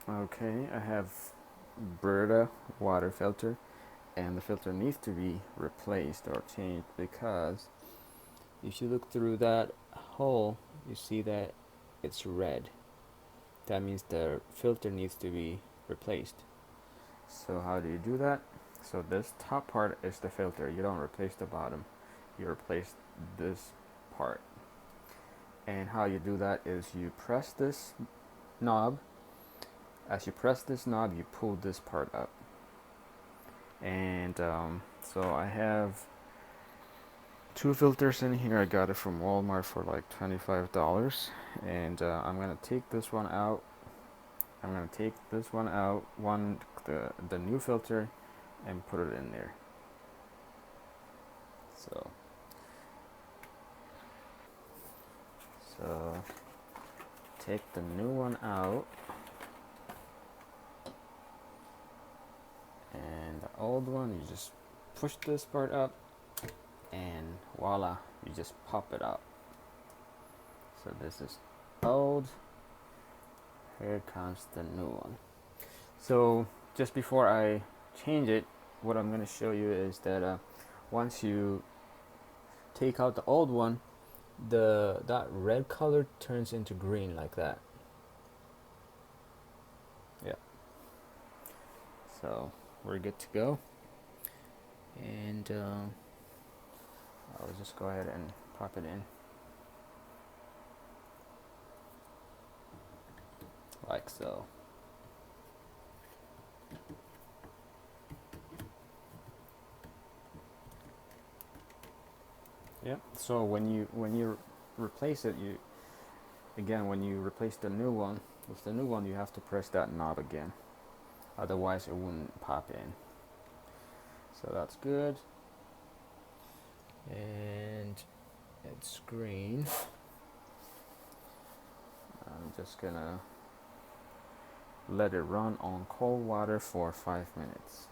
Okay, I have BRITA water filter, and the filter needs to be replaced or changed because if you look through that hole, you see that it's red. That means the filter needs to be replaced. So how do you do that? So this top part is the filter. You don't replace the bottom. You replace this part. And how you do that is you press this knob. As you press this knob, you pull this part up. And so I have two filters in here. I got it from Walmart for like $25. And I'm gonna take this one out. I'm gonna take this one out, the new filter, and put it in there. So so take the new one out, and the old one you just push this part up, and voila, you just pop it out. So this is old. Here comes the new one. So just before I change it, what I'm going to show you is that once you take out the old one, that red color turns into green like that. Yeah. So we're good to go. And I'll just go ahead and pop it in like so. Yeah. So when you replace it, when you replace the new one with the new one, you have to press that knob again. Otherwise, it wouldn't pop in. So that's good. And it's green. I'm just gonna let it run on cold water for 5 minutes.